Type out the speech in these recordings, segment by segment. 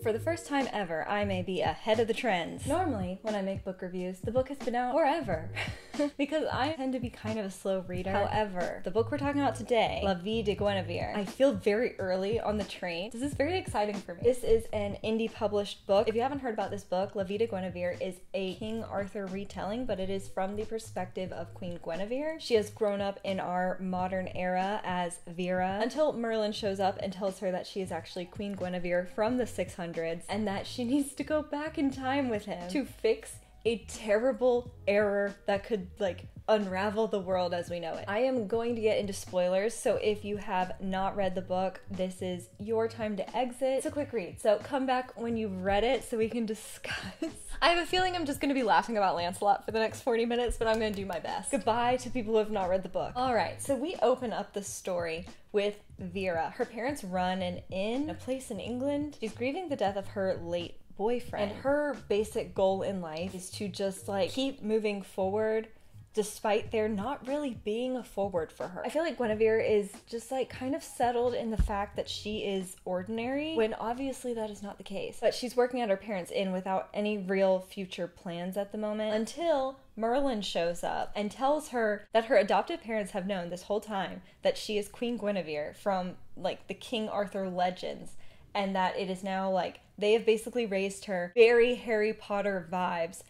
For the first time ever, I may be ahead of the trends. Normally, when I make book reviews, the book has been out forever. Because I tend to be kind of a slow reader. However, the book we're talking about today, Vie de Guinevere, I feel very early on the train. This is very exciting for me. This is an indie published book. If you haven't heard about this book, Vie de Guinevere is a King Arthur retelling, but it is from the perspective of Queen Guinevere. She has grown up in our modern era as Vera until Merlin shows up and tells her that she is actually Queen Guinevere from the 600s and that she needs to go back in time with him to fix a terrible error that could unravel the world as we know it. I am going to get into spoilers, so if you have not read the book, this is your time to exit. It's a quick read, so come back when you've read it so we can discuss. I have a feeling I'm just going to be laughing about Lancelot for the next 40 minutes, but I'm going to do my best. Goodbye to people who have not read the book. Alright, so we open up the story with Vera. Her parents run an inn, a place in England. She's grieving the death of her late boyfriend. And her basic goal in life is to just keep moving forward despite there not really being a forward for her. I feel like Guinevere is just kind of settled in the fact that she is ordinary, when obviously that is not the case. But she's working at her parents' inn without any real future plans at the moment until Merlin shows up and tells her that her adopted parents have known this whole time that she is Queen Guinevere from the King Arthur legends, and that it is now they have basically raised her very Harry Potter vibes,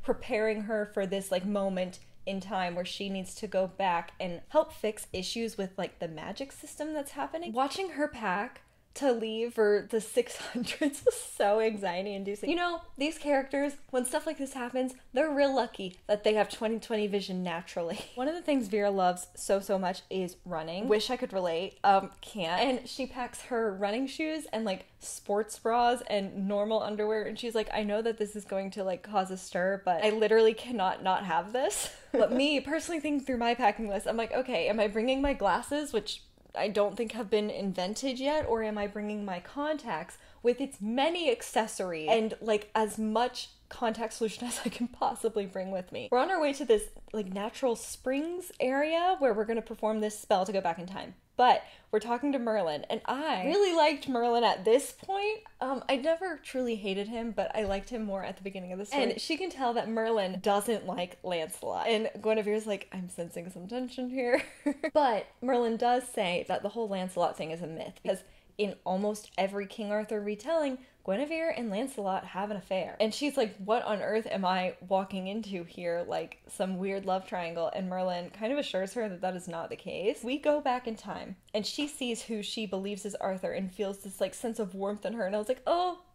preparing her for this moment in time where she needs to go back and help fix issues with the magic system that's happening. Watching her pack to leave for the 600s was so anxiety inducing. You know, these characters, when stuff like this happens, they're real lucky that they have 20/20 vision naturally. One of the things Vera loves so much is running. Wish I could relate, can't. And she packs her running shoes and sports bras and normal underwear, and she's I know that this is going to cause a stir, but I literally cannot not have this. But me personally thinking through my packing list, I'm okay, am I bringing my glasses, which I don't think have been invented yet, or am I bringing my contacts with its many accessories and as much contact solution as I can possibly bring with me? We're on our way to this natural springs area where we're going to perform this spell to go back in time. But we're talking to Merlin, and I really liked Merlin at this point. I never truly hated him, but I liked him more at the beginning of the story. And she can tell that Merlin doesn't like Lancelot. And Guinevere's I'm sensing some tension here. But Merlin does say that the whole Lancelot thing is a myth, because in almost every King Arthur retelling, Guinevere and Lancelot have an affair. And she's what on earth am I walking into here? Some weird love triangle. And Merlin kind of assures her that that is not the case. We go back in time, and she sees who she believes is Arthur and feels this sense of warmth in her. And I was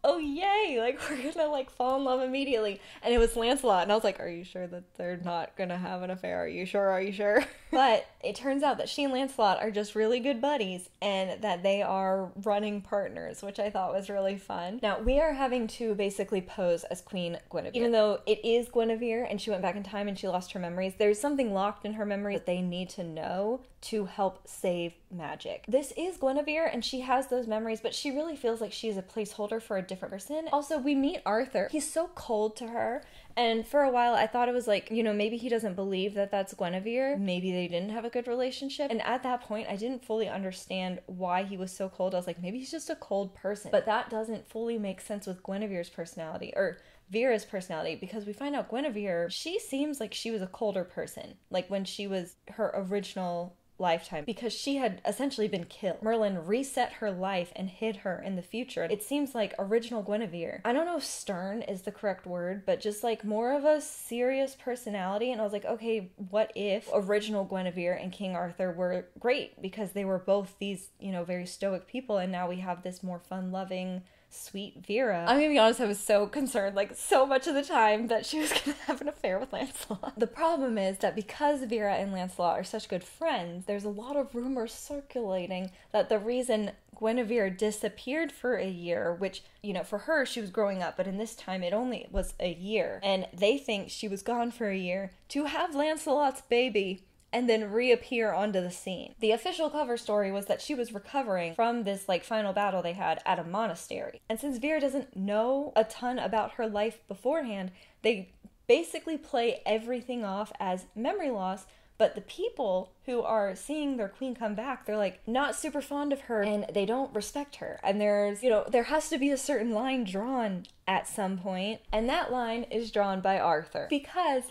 oh yay, we're gonna fall in love immediately. And it was Lancelot, and I was are you sure that they're not gonna have an affair? Are you sure? But it turns out that she and Lancelot are just really good buddies, and that they are running partners, which I thought was really fun. Now, we are having to basically pose as Queen Guinevere. Even though it is Guinevere and she went back in time and she lost her memories, there's something locked in her memory that they need to know to help save magic. This is Guinevere, and she has those memories, but she really feels like she's a placeholder for a different person. Also, we meet Arthur. He's so cold to her, and for a while I thought it was maybe he doesn't believe that that's Guinevere. Maybe they didn't have a good relationship, and at that point I didn't fully understand why he was so cold. I was maybe he's just a cold person, but that doesn't fully make sense with Guinevere's personality, or Vera's personality, because we find out Guinevere, she seems like she was a colder person, when she was her original lifetime, because she had essentially been killed. Merlin reset her life and hid her in the future. It seems like original Guinevere, I don't know if stern is the correct word, but just more of a serious personality. And I was okay, what if original Guinevere and King Arthur were great, because they were both these very stoic people, and now we have this more fun-loving, sweet Vera. I'm gonna be honest, I was so concerned so much of the time that she was gonna have an affair with Lancelot. The problem is that because Vera and Lancelot are such good friends, there's a lot of rumors circulating that the reason Guinevere disappeared for a year, which, for her, she was growing up, but in this time it only was a year, and they think she was gone for a year to have Lancelot's baby and then reappear onto the scene. The official cover story was that she was recovering from this final battle they had at a monastery. And since Vera doesn't know a ton about her life beforehand, they basically play everything off as memory loss But the people who are seeing their queen come back, they're like not super fond of her and they don't respect her. And there's, there has to be a certain line drawn at some point, and that line is drawn by Arthur. Because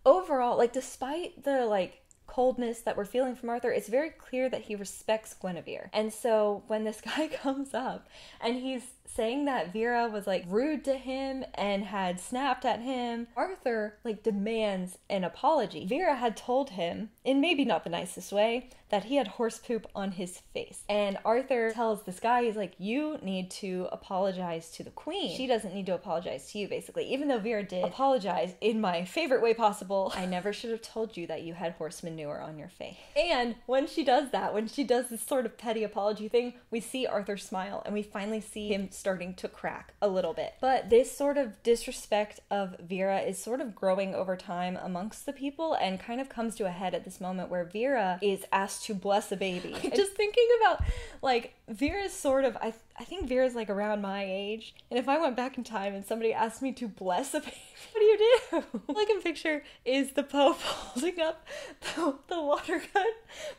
overall, like, despite the like coldness that we're feeling from Arthur, it's very clear that he respects Guinevere. And so when this guy comes up and he's saying that Vera was like rude to him and had snapped at him, Arthur like demands an apology. Vera had told him, in maybe not the nicest way, that he had horse poop on his face. And Arthur tells this guy, he's like, you need to apologize to the queen. She doesn't need to apologize to you, basically. Even though Vera did apologize in my favorite way possible, I never should have told you that you had horse manure on your face. And when she does that, when she does this sort of petty apology thing, we see Arthur smile and we finally see him starting to crack a little bit. But this sort of disrespect of Vera is sort of growing over time amongst the people and kind of comes to a head at this moment where Vera is asked to bless a baby. Just thinking about, like, Vera's sort of, I think Vera's like around my age, and if I went back in time and somebody asked me to bless a baby, what do you do? All I can picture is the Pope holding up the water gun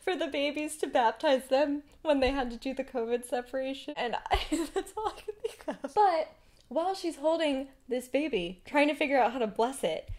for the babies to baptize them when they had to do the COVID separation, and that's all I can think of. But while she's holding this baby, trying to figure out how to bless it,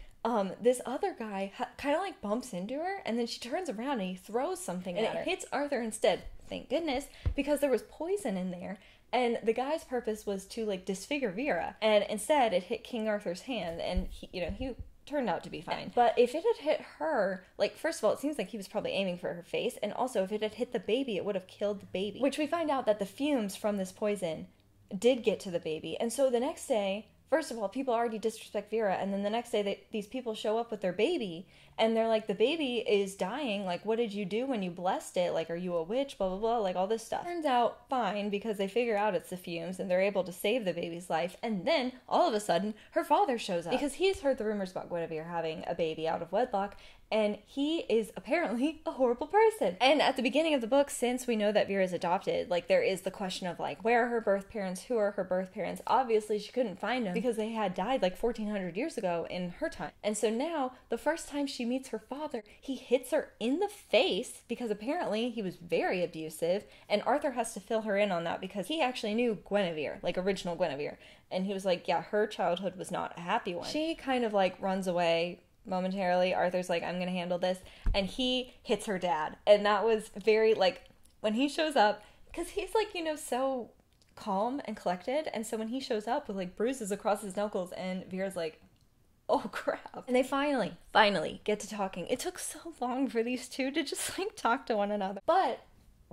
this other guy kind of like bumps into her, and then she turns around and he throws something at her. It hits Arthur instead, thank goodness, because there was poison in there, and the guy's purpose was to like disfigure Vera, and instead it hit King Arthur's hand, and he turned out to be fine. But if it had hit her, like, first of all, it seems like he was probably aiming for her face, and also if it had hit the baby, it would have killed the baby. Which we find out that the fumes from this poison did get to the baby, and so the next day, first of all, people already disrespect Vera, and then the next day these people show up with their baby, and they're like, the baby is dying, like, what did you do when you blessed it? Like, are you a witch? Blah, blah, blah, like, all this stuff. Turns out fine, because they figure out it's the fumes, and they're able to save the baby's life, and then, all of a sudden, her father shows up, because he's heard the rumors about Guinevere having a baby out of wedlock, and he is apparently a horrible person. And at the beginning of the book, since we know that Vera is adopted, like, there is the question of, like, where are her birth parents? Who are her birth parents? Obviously, she couldn't find them because they had died, like, 1400 years ago in her time. And so now, the first time she meets her father, he hits her in the face because apparently he was very abusive, and Arthur has to fill her in on that because he actually knew Guinevere, like, original Guinevere. And he was like, yeah, her childhood was not a happy one. She kind of, like, runs away momentarily. Arthur's like, I'm gonna handle this, and he hits her dad, and that was very, like, when he shows up, because he's like, so calm and collected, and so when he shows up with like bruises across his knuckles, and Vera's like, oh crap, and they finally get to talking. It took so long for these two to just like talk to one another. But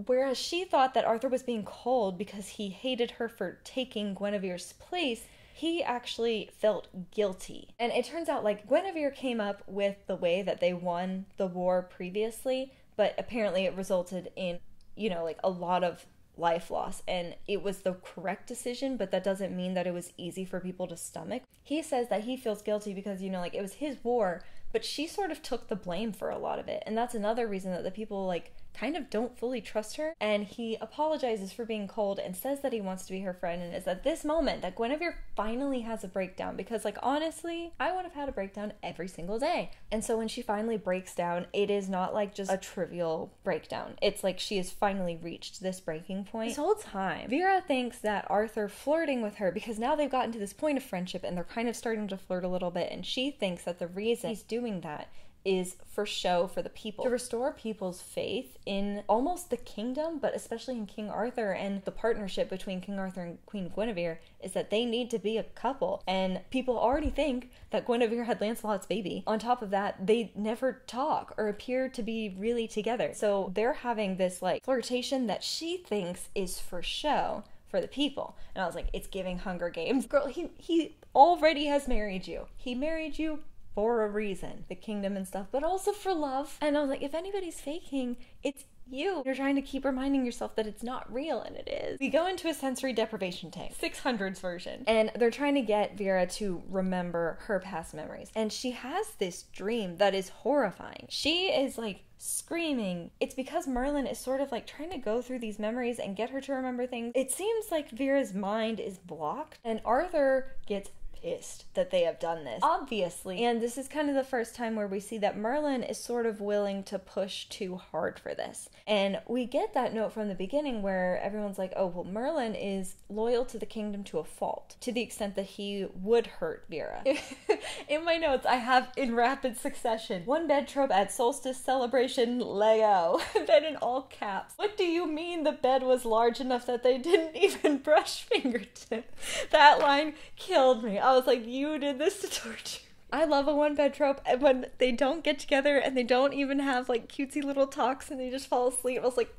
whereas she thought that Arthur was being cold because he hated her for taking Guinevere's place, he actually felt guilty. And it turns out, like, Guinevere came up with the way that they won the war previously, but apparently it resulted in, like, a lot of life loss, and it was the correct decision, but that doesn't mean that it was easy for people to stomach. He says that he feels guilty because, like, it was his war, but she sort of took the blame for a lot of it, and that's another reason that the people, like, kind of don't fully trust her. And he apologizes for being cold and says that he wants to be her friend, and it's at this moment that Guinevere finally has a breakdown, because, like, honestly, I would have had a breakdown every single day. And so when she finally breaks down, it is not like just a trivial breakdown. It's like she has finally reached this breaking point. This whole time, Vera thinks that Arthur flirting with her, because now they've gotten to this point of friendship and they're kind of starting to flirt a little bit, and she thinks that the reason he's doing that is for show for the people, to restore people's faith in almost the kingdom, but especially in King Arthur, and the partnership between King Arthur and Queen Guinevere is that they need to be a couple, and people already think that Guinevere had Lancelot's baby. On top of that, they never talk or appear to be really together, so they're having this like flirtation that she thinks is for show for the people. And I was like, it's giving Hunger Games. Girl, he already has married you. He married you for a reason, the kingdom and stuff, but also for love. And I was like, if anybody's faking, it's you. You're trying to keep reminding yourself that it's not real, and it is. We go into a sensory deprivation tank, 600s version, and they're trying to get Vera to remember her past memories. And she has this dream that is horrifying. She is like screaming. It's because Merlin is sort of like trying to go through these memories and get her to remember things. It seems like Vera's mind is blocked, and Arthur gets pissed that they have done this, obviously. And this is kind of the first time where we see that Merlin is sort of willing to push too hard for this. And we get that note from the beginning where everyone's like, oh, well, Merlin is loyal to the kingdom to a fault, to the extent that he would hurt Vera. In my notes, I have in rapid succession, one bed trope at solstice celebration, Lego. Then in all caps, what do you mean the bed was large enough that they didn't even brush fingertips? That line killed me. I was like, you did this to torture. I love a one bed trope, and when they don't get together and they don't even have like cutesy little talks and they just fall asleep, I was like,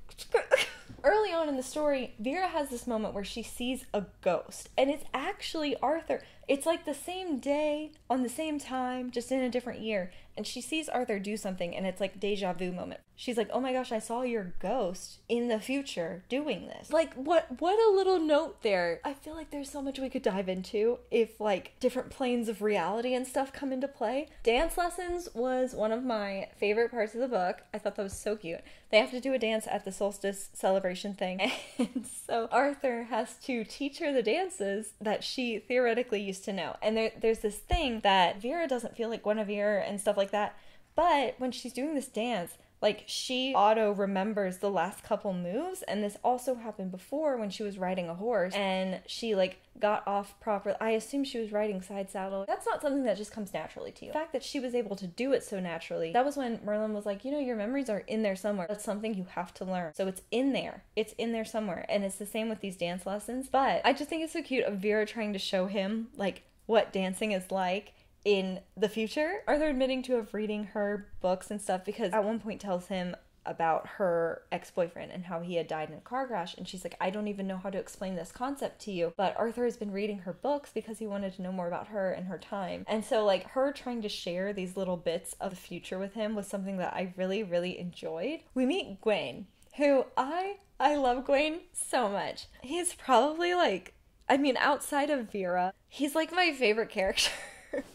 early on in the story, Vera has this moment where she sees a ghost, and it's actually Arthur. It's like the same day, on the same time, just in a different year, and she sees Arthur do something, and it's like deja vu moment. She's like, oh my gosh, I saw your ghost in the future doing this. Like, what a little note there. I feel like there's so much we could dive into if, like, different planes of reality and stuff come into play. Dance lessons was one of my favorite parts of the book. I thought that was so cute. They have to do a dance at the solstice celebration thing, and so Arthur has to teach her the dances that she theoretically used to know. And there's this thing that Vera doesn't feel like Guinevere and stuff like that, but when she's doing this dance, like, she auto-remembers the last couple moves, and this also happened before when she was riding a horse, and she, like, got off properly. I assume she was riding side saddle. That's not something that just comes naturally to you. The fact that she was able to do it so naturally, that was when Merlin was like, you know, your memories are in there somewhere. That's something you have to learn. So it's in there. It's in there somewhere, and it's the same with these dance lessons. But I just think it's so cute of Vera trying to show him, like, what dancing is like in the future. Arthur admitting to have reading her books and stuff, because at one point tells him about her ex-boyfriend and how he had died in a car crash, and she's like, I don't even know how to explain this concept to you, but Arthur has been reading her books because he wanted to know more about her and her time. And so, like, her trying to share these little bits of the future with him was something that I really, really enjoyed. We meet Gawain, who I love Gawain so much. He's probably, like, I mean, outside of Vera, he's like my favorite character.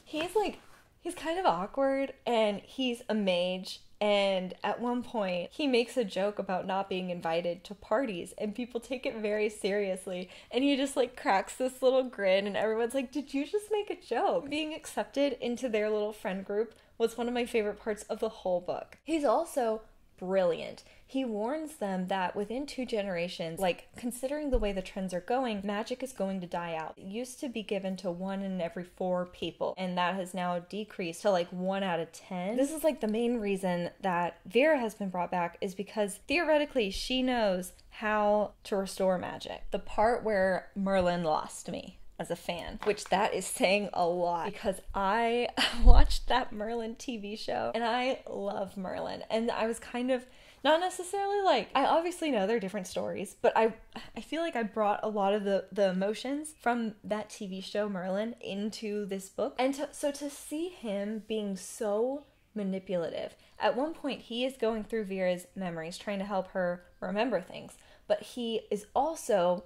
He's kind of awkward, and he's a mage, and at one point he makes a joke about not being invited to parties, and people take it very seriously, and he just, like, cracks this little grin, and everyone's like, did you just make a joke? Being accepted into their little friend group was one of my favorite parts of the whole book. He's also brilliant. He warns them that within 2 generations, like, considering the way the trends are going, magic is going to die out. It used to be given to 1 in every 4 people, and that has now decreased to like 1 out of 10. This is like the main reason that Vera has been brought back, is because theoretically she knows how to restore magic. The part where Merlin lost me as a fan, which that is saying a lot, because I watched that Merlin TV show and I love Merlin, and I was kind of not necessarily like, I obviously know they're different stories, but I feel like I brought a lot of the emotions from that TV show Merlin into this book. And so to see him being so manipulative, at one point he is going through Vera's memories trying to help her remember things, but he is also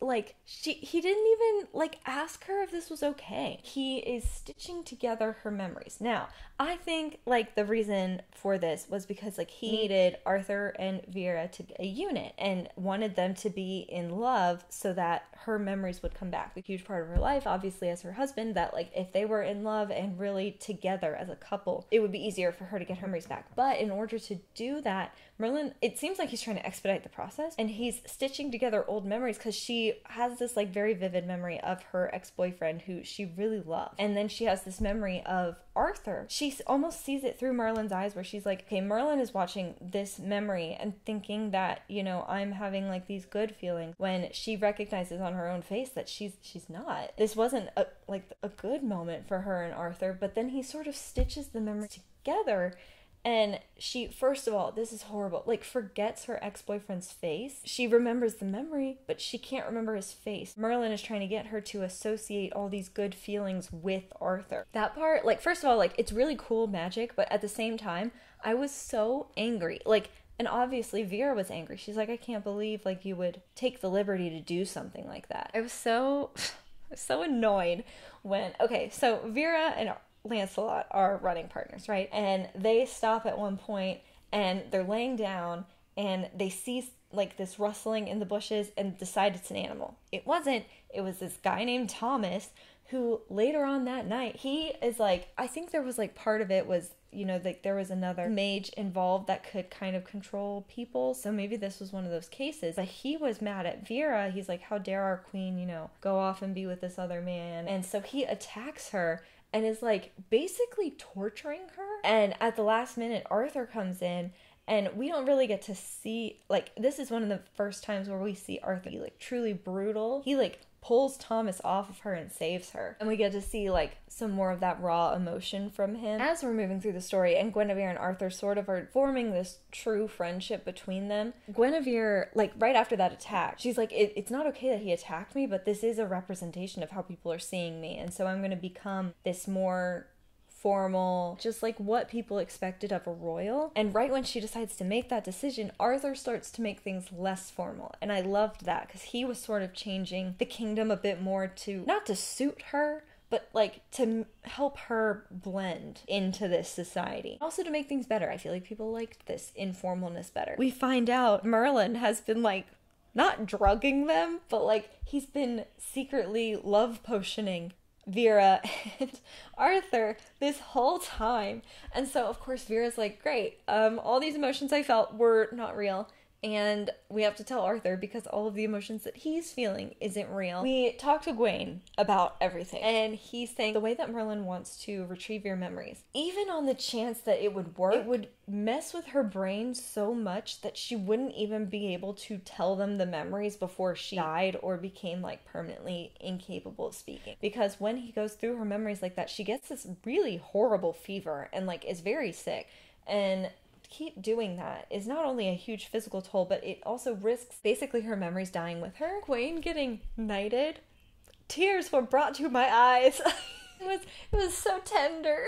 like, he didn't even, like, ask her if this was okay. He is stitching together her memories. Now, I think, like, the reason for this was because, like, he needed Arthur and Vera to be a unit and wanted them to be in love so that her memories would come back. A huge part of her life, obviously, as her husband, that, like, if they were in love and really together as a couple, it would be easier for her to get her memories back. But in order to do that, Merlin, it seems like he's trying to expedite the process, and he's stitching together old memories because she has this, like, very vivid memory of her ex-boyfriend who she really loved. And then she has this memory of Arthur. She almost sees it through Merlin's eyes, where she's like, okay, Merlin is watching this memory and thinking that, you know, I'm having, like, these good feelings, when she recognizes on her own face that she's not. This wasn't a good moment for her and Arthur, but then he sort of stitches the memories together. And she, first of all, this is horrible, like, forgets her ex-boyfriend's face. She remembers the memory, but she can't remember his face. Merlin is trying to get her to associate all these good feelings with Arthur. That part, like, first of all, like, it's really cool magic, but at the same time, I was so angry. Like, and obviously Vera was angry. She's like, I can't believe, like, you would take the liberty to do something like that. I was so annoyed when, okay, so Vera and Lancelot are running partners, right? And they stop at one point and they're laying down and they see, like, this rustling in the bushes and decide it's an animal. It wasn't. It was this guy named Thomas who later on that night, he is like, I think there was like part of it was, you know, like there was another mage involved that could kind of control people. So maybe this was one of those cases. But he was mad at Vera. He's like, how dare our queen, you know, go off and be with this other man. And so he attacks her and is like basically torturing her. And at the last minute, Arthur comes in. And we don't really get to see, like, this is one of the first times where we see Arthur be, like, truly brutal. He, like, pulls Thomas off of her and saves her. And we get to see, like, some more of that raw emotion from him. As we're moving through the story, and Guinevere and Arthur sort of are forming this true friendship between them. Guinevere, like, right after that attack, she's like, it's not okay that he attacked me, but this is a representation of how people are seeing me. And so I'm going to become this more formal, just like what people expected of a royal. And right when she decides to make that decision, Arthur starts to make things less formal. And I loved that because he was sort of changing the kingdom a bit more to, not to suit her, but like to help her blend into this society. Also to make things better. I feel like people liked this informalness better. We find out Merlin has been like, not drugging them, but like he's been secretly love potioning Vera and Arthur this whole time. And so of course Vera's like, great, all these emotions I felt were not real, and we have to tell Arthur because all of the emotions that he's feeling isn't real. We talked to Gawain about everything, and he's saying the way that Merlin wants to retrieve your memories, even on the chance that it would work, it would mess with her brain so much that she wouldn't even be able to tell them the memories before she died or became like permanently incapable of speaking. Because when he goes through her memories like that, she gets this really horrible fever and like is very sick. And keep doing that is not only a huge physical toll, but it also risks basically her memories dying with her. Gawain getting knighted, tears were brought to my eyes. It was so tender.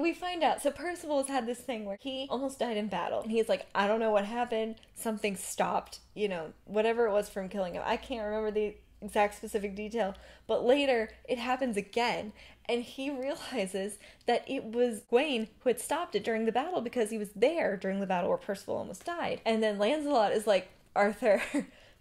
We find out, so Percival has had this thing where he almost died in battle, and he's like, I don't know what happened, something stopped, you know, whatever it was from killing him. I can't remember the exact specific detail, but later it happens again, and he realizes that it was Gawain who had stopped it during the battle because he was there during the battle where Percival almost died. And then Lancelot is like, Arthur,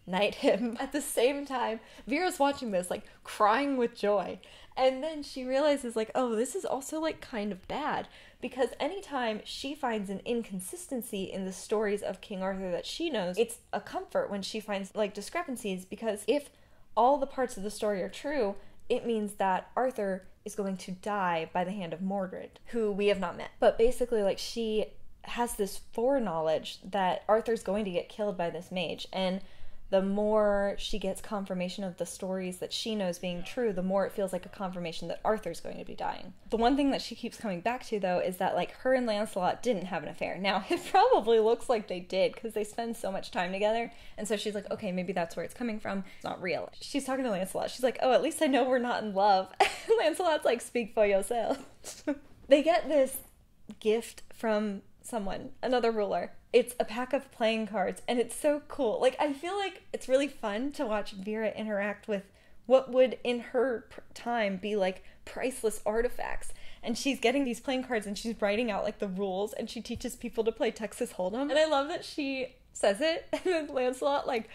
knight him. At the same time, Vera's watching this, like, crying with joy. And then she realizes, like, oh, this is also, like, kind of bad. Because anytime she finds an inconsistency in the stories of King Arthur that she knows, it's a comfort when she finds, like, discrepancies. Because if all the parts of the story are true, it means that Arthur is going to die by the hand of Mordred, who we have not met. But basically, like, she has this foreknowledge that Arthur's going to get killed by this mage, and the more she gets confirmation of the stories that she knows being true, the more it feels like a confirmation that Arthur's going to be dying. The one thing that she keeps coming back to, though, is that, like, her and Lancelot didn't have an affair. Now, it probably looks like they did, because they spend so much time together, and so she's like, okay, maybe that's where it's coming from. It's not real. She's talking to Lancelot. She's like, oh, at least I know we're not in love. Lancelot's like, speak for yourself. They get this gift from someone, another ruler. It's a pack of playing cards, and it's so cool. Like, I feel like it's really fun to watch Vera interact with what would, in her time, be, like, priceless artifacts. And she's getting these playing cards, and she's writing out, like, the rules, and she teaches people to play Texas Hold'em. And I love that she says it, and then Lancelot, like,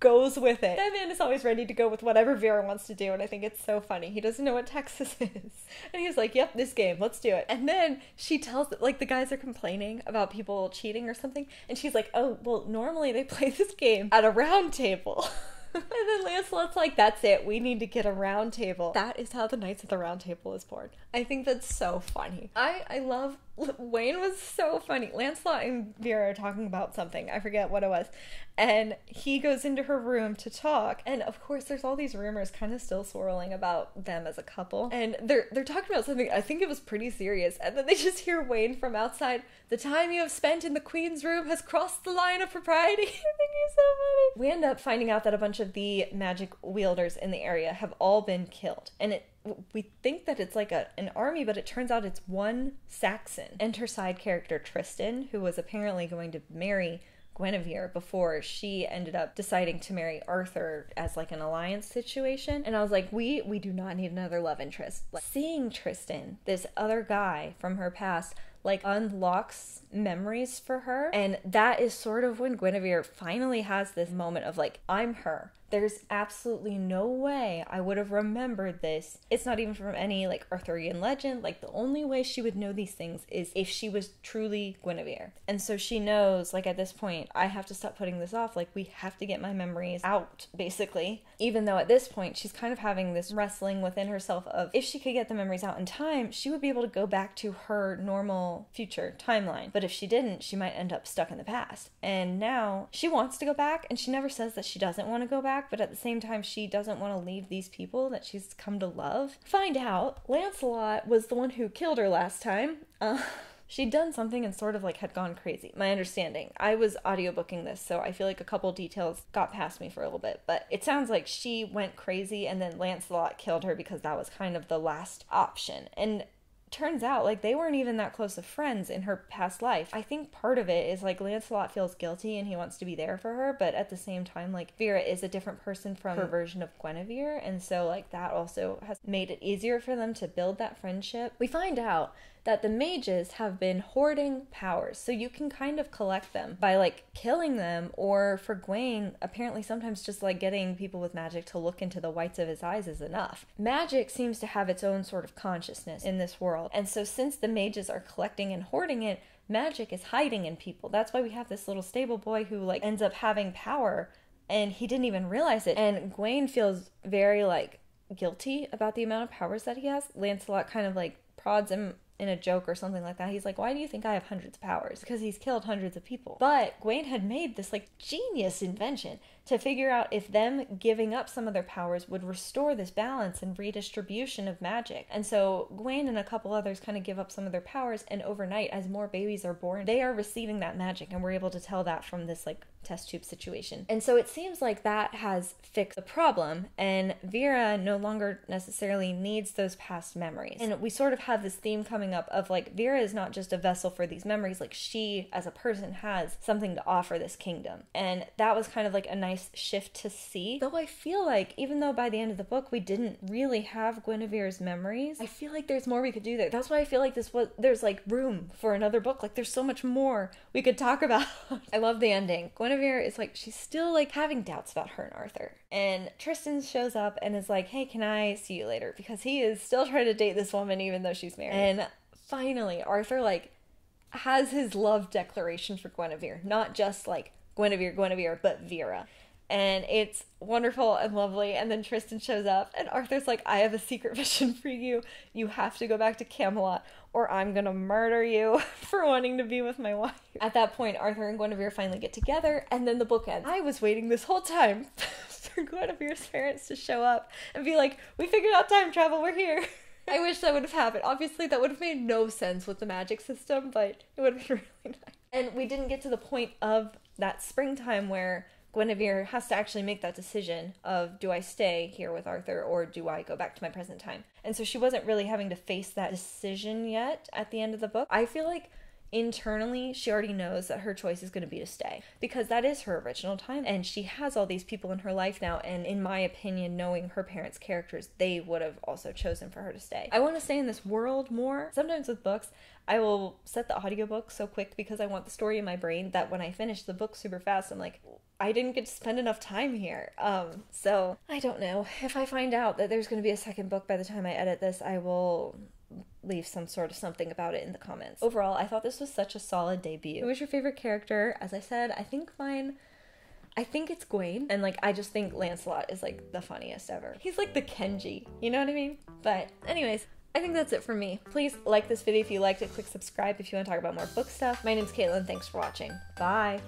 goes with it. That man is always ready to go with whatever Vera wants to do, and I think it's so funny. He doesn't know what Texas is. And he's like, yep, this game, let's do it. And then she tells that, like, the guys are complaining about people cheating or something, and she's like, oh, well, normally they play this game at a round table. And then Lancelot's like, that's it, we need to get a round table. That is how the Knights of the Round Table is born. I think that's so funny. I love, Wayne was so funny. Lancelot and Vera are talking about something, I forget what it was, and he goes into her room to talk, and of course there's all these rumors kind of still swirling about them as a couple, and they're talking about something, I think it was pretty serious, and then they just hear Wayne from outside, the time you have spent in the Queen's room has crossed the line of propriety. I think he's so funny. We end up finding out that a bunch of the magic wielders in the area have all been killed, and we think that it's like an army, but it turns out it's one Saxon. And her side character, Tristan, who was apparently going to marry Guinevere before she ended up deciding to marry Arthur as like an alliance situation. And I was like, we do not need another love interest. Like, seeing Tristan, this other guy from her past, like, unlocks memories for her. And that is sort of when Guinevere finally has this moment of like, I'm her. there's absolutely no way I would have remembered this. It's not even from any like Arthurian legend. Like the only way she would know these things is if she was truly Guinevere. And so she knows, like at this point, I have to stop putting this off. Like we have to get my memories out, basically. Even though at this point she's kind of having this wrestling within herself of if she could get the memories out in time, she would be able to go back to her normal future timeline. But if she didn't, she might end up stuck in the past. And now she wants to go back, and she never says that she doesn't want to go back, but at the same time she doesn't want to leave these people that she's come to love. Find out Lancelot was the one who killed her last time. She'd done something and sort of like had gone crazy. My understanding. I was audiobooking this, so I feel like a couple details got past me for a little bit, but it sounds like she went crazy and then Lancelot killed her because that was kind of the last option. And turns out like they weren't even that close of friends in her past life. I think part of it is like Lancelot feels guilty and he wants to be there for her, but at the same time like Vera is a different person from her version of Guinevere, and so like that also has made it easier for them to build that friendship. We find out that the mages have been hoarding powers, so you can kind of collect them by like killing them, or for Gawain, apparently sometimes just like getting people with magic to look into the whites of his eyes is enough. Magic seems to have its own sort of consciousness in this world, and so since the mages are collecting and hoarding it, magic is hiding in people. That's why we have this little stable boy who like ends up having power and he didn't even realize it, and Gawain feels very like guilty about the amount of powers that he has. Lancelot kind of like prods him in a joke or something like that. He's like, why do you think I have hundreds of powers? Because he's killed hundreds of people. But Gawain had made this like genius invention to figure out if them giving up some of their powers would restore this balance and redistribution of magic. And so Gawain and a couple others kind of give up some of their powers, and overnight, as more babies are born, they are receiving that magic, and we're able to tell that from this like test tube situation. And so it seems like that has fixed the problem, and Vera no longer necessarily needs those past memories. And we sort of have this theme coming up of like Vera is not just a vessel for these memories, like she as a person has something to offer this kingdom. And that was kind of like a nice shift to see. Though I feel like even though by the end of the book we didn't really have Guinevere's memories, I feel like there's more we could do there. That's why I feel like there's like room for another book. Like there's so much more we could talk about. I love the ending. Guinevere is like, she's still like having doubts about her and Arthur. And Tristan shows up and is like, hey, can I see you later? Because he is still trying to date this woman even though she's married. And finally, Arthur like has his love declaration for Guinevere. Not just like Guinevere, but Vera. And it's wonderful and lovely. And then Tristan shows up and Arthur's like, I have a secret mission for you. You have to go back to Camelot or I'm gonna murder you for wanting to be with my wife. At that point, Arthur and Guinevere finally get together, and then the book ends. I was waiting this whole time for Guinevere's parents to show up and be like, we figured out time travel, we're here. I wish that would have happened. Obviously, that would have made no sense with the magic system, but it would have been really nice. And we didn't get to the point of that springtime where Guinevere has to actually make that decision of, do I stay here with Arthur or do I go back to my present time? And so she wasn't really having to face that decision yet at the end of the book. I feel like internally she already knows that her choice is going to be to stay, because that is her original time and she has all these people in her life now, and in my opinion, knowing her parents' characters, they would have also chosen for her to stay. I want to stay in this world more. Sometimes with books I will set the audiobook so quick because I want the story in my brain that when I finish the book super fast, I'm like, I didn't get to spend enough time here. So I don't know. If I find out that there's going to be a second book by the time I edit this, I will leave some sort of something about it in the comments. Overall, I thought this was such a solid debut. Who was your favorite character? As I said, I think it's Gawain, and like I just think Lancelot is like the funniest ever. He's like the Kenji, you know what I mean? But anyways, I think that's it for me. Please like this video if you liked it, click subscribe if you want to talk about more book stuff. My name's Caitlin, thanks for watching. Bye!